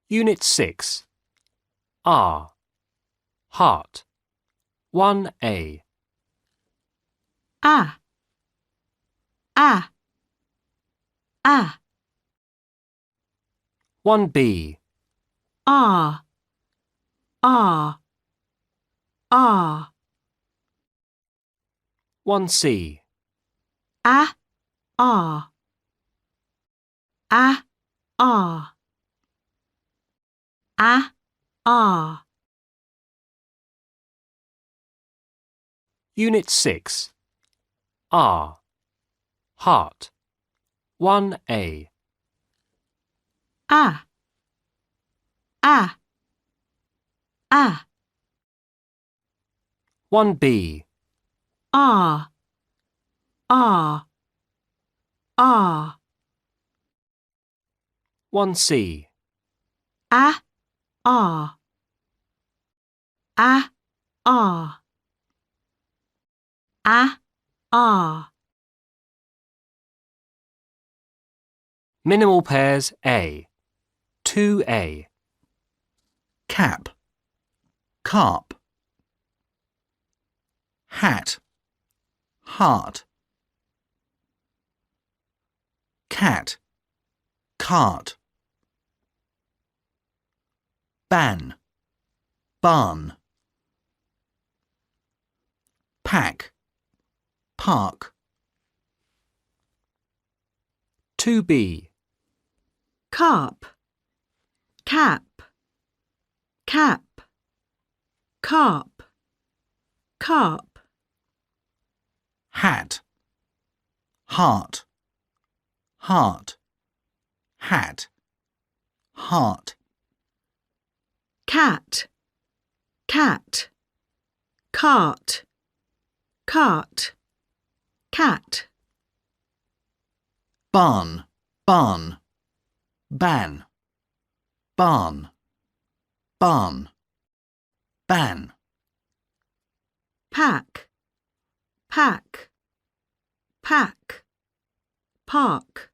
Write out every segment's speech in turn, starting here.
Unit 6. R. Heart. 1A. A. A. A. 1B. R. R. R. 1C. A. R. A. R. A. R. Unit 6. R. Heart. 1A. A. A. A. 1B. R. R. R. 1C. A. R. A. R. A. R. Minimal pairs A. 2A. Cap, carp. Hat, heart. Cat, cart. Ban, barn. Pack, park. 2B. Carp. Cap. Cap. Carp. Carp. Hat, heart. Heart, hat, heart. Cat. Cat. Cart. Cart. Cat. Barn, barn. Ban, barn. Barn, ban. Pack. Pack. Pack. Park.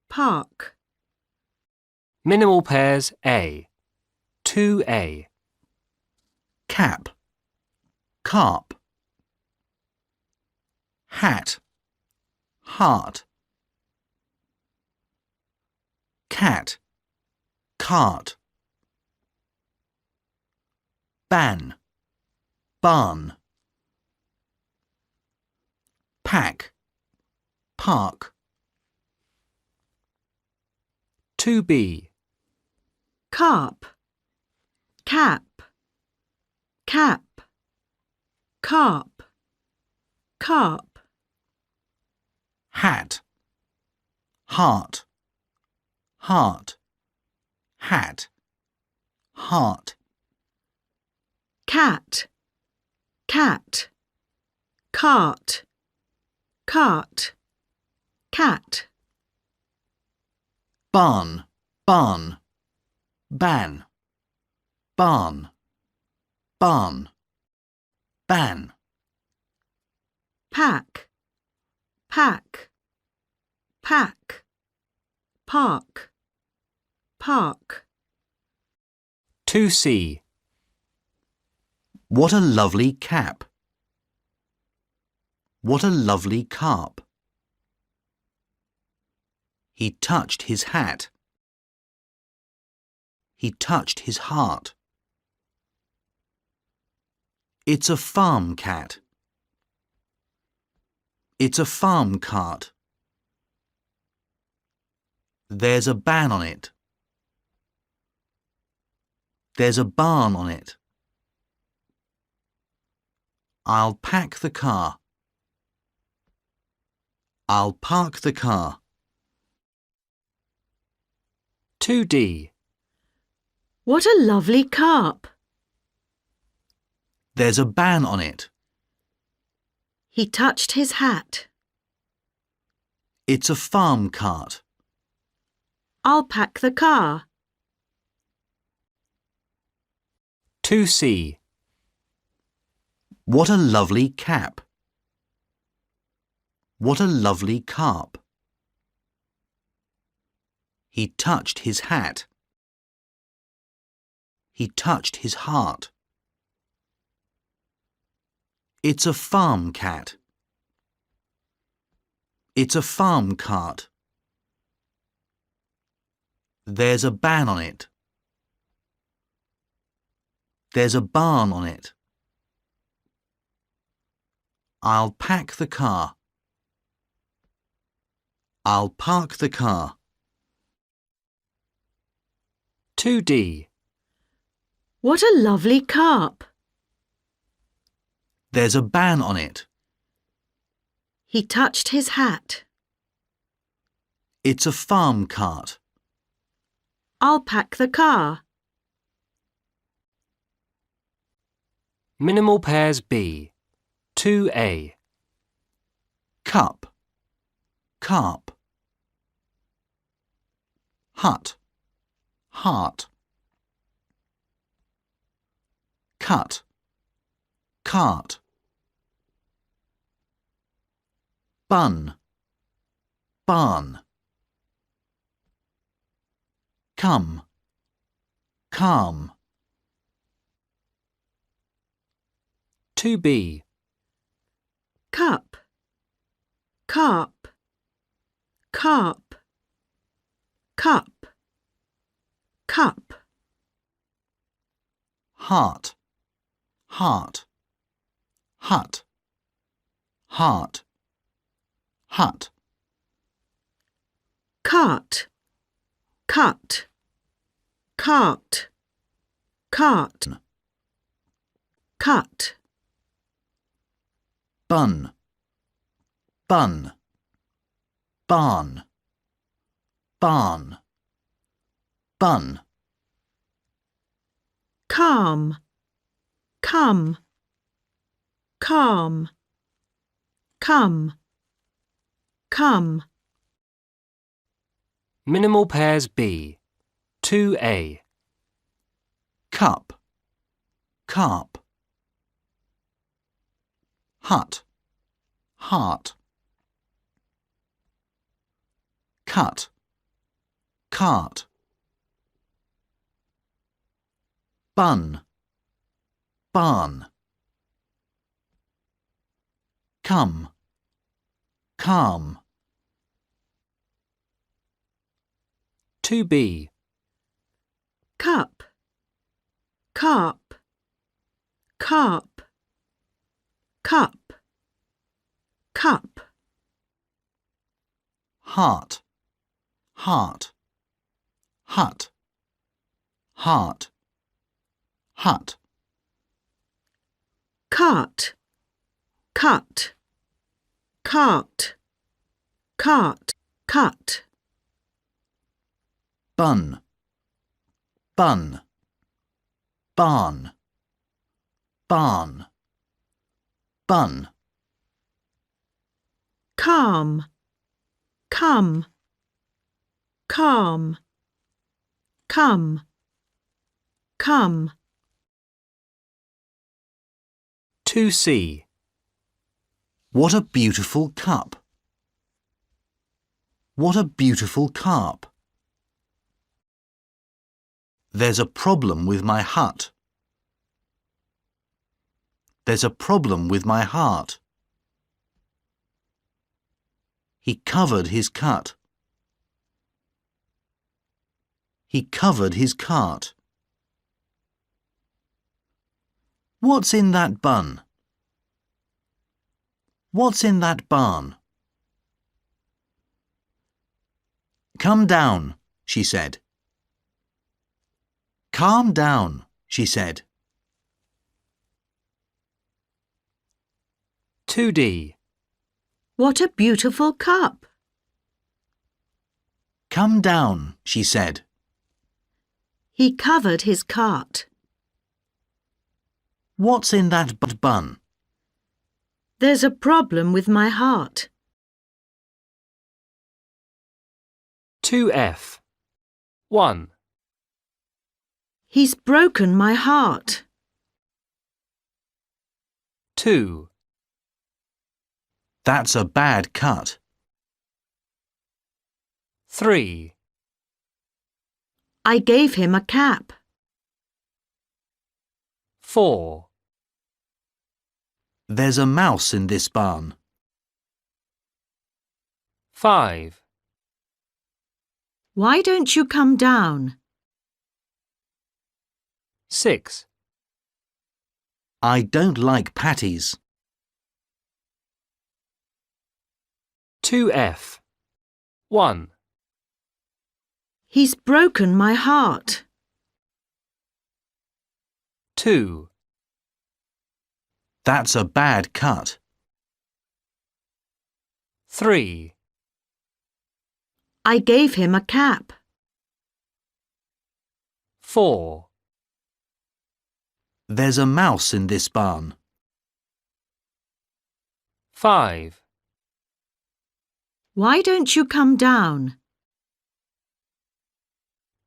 Park. Minimal pairs A. 2A. Cap, carp. Hat, heart. Cat, cart. Ban, barn. Pack, park. 2B. Carp. Cap. Cap. Carp. Carp. Hat, heart. Heart, hat, heart. Cat. Cat. Cart. Cart. Cat. Barn, barn. Ban, barn. Barn, ban. Pack. Pack. Pack. Park. Park. 2C. What a lovely cap. What a lovely carp. He touched his hat. He touched his heart. It's a farm cat. It's a farm cart. There's a ban on it. There's a barn on it. I'll pack the car. I'll park the car. 2D. What a lovely carp. There's a ban on it. He touched his hat. It's a farm cart. I'll pack the car. 2C. What a lovely cap. What a lovely carp. He touched his hat. He touched his heart. It's a farm cat. It's a farm cart. There's a ban on it. There's a barn on it. I'll pack the car. I'll park the car. 2D. What a lovely carp. There's a ban on it. He touched his hat. It's a farm cart. I'll pack the car. Minimal pairs B. 2A. Cup. Carp. Hut. Heart. Cut. Cart. Bun. Barn. Come. Calm. 2B. Cup. Carp. Carp. Cup. Cup. Heart. Heart. Hut. Heart. Hut. Cart. Cut. Cart. Cart. Cut. Bun. Bun. Barn. Barn. Bun. Calm. Come. Calm. Come. Come. Minimal pairs B. 2A. Cup. Carp. Hut. Heart. Cut. Cart. Bun. Barn. Come. Calm. 2B. Cup. Carp. Carp. Cup. Cup. Heart. Heart. Hut. Heart. Hut. Cart. Cut. Cart. Cart. Cut. Bun. Bun. Barn. Barn. Bun. Calm. Come. Calm. Come. Come. 2C. What a beautiful cup. What a beautiful carp. There's a problem with my hut. There's a problem with my heart. He covered his cut. He covered his cart. What's in that bun? What's in that barn? Come down, she said. Calm down, she said. 2D. What a beautiful cup. Come down, she said. He covered his cart. What's in that bun? There's a problem with my heart. 2F. 1. He's broken my heart. 2. That's a bad cut. 3. I gave him a cap. 4. There's a mouse in this barn. 5. Why don't you come down? 6. I don't like patties. 2F. 1. He's broken my heart. 2. That's a bad cut. 3. I gave him a cap. 4. There's a mouse in this barn. 5. Why don't you come down?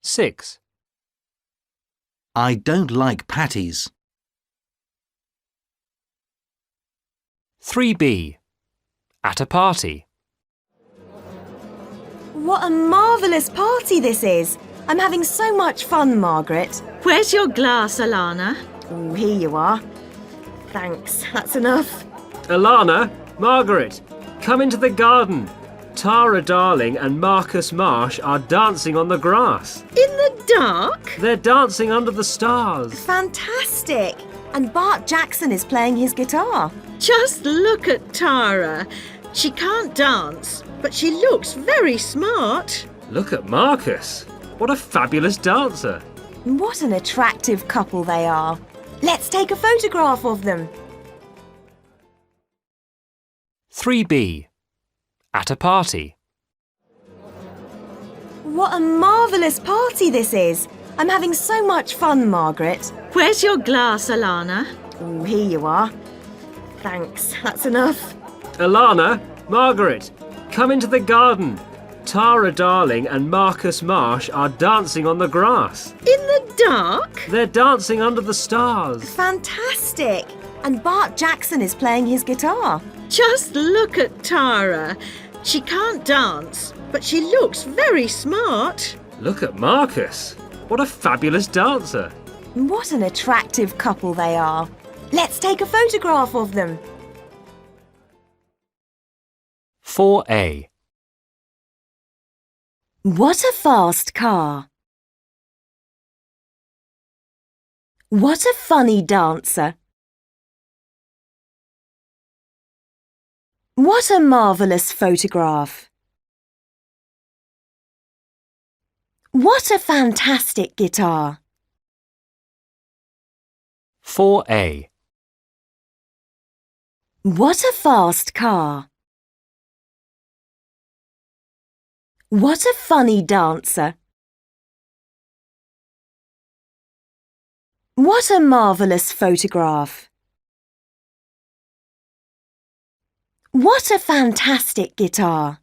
6. I don't like patties. 3B. At a party. What a marvellous party this is! I'm having so much fun, Margaret. Where's your glass, Alana? Oh, here you are. Thanks, that's enough. Alana, Margaret, come into the garden. Tara Darling and Marcus Marsh are dancing on the grass. In the dark? They're dancing under the stars. Fantastic! And Bart Jackson is playing his guitar. Just look at Tara. She can't dance, but she looks very smart. Look at Marcus. What a fabulous dancer. What an attractive couple they are. Let's take a photograph of them. 3B. At a party. What a marvellous party this is! I'm having so much fun, Margaret. Where's your glass, Alana? Oh, here you are. Thanks, that's enough. Alana, Margaret, come into the garden. Tara Darling and Marcus Marsh are dancing on the grass. In the dark? They're dancing under the stars. Fantastic! And Bart Jackson is playing his guitar. Just look at Tara. She can't dance, but she looks very smart. Look at Marcus. What a fabulous dancer. What an attractive couple they are. Let's take a photograph of them. 4A. What a fast car. What a funny dancer. What a marvellous photograph. What a fantastic guitar. 4A. What a fast car. What a funny dancer. What a marvellous photograph. What a fantastic guitar.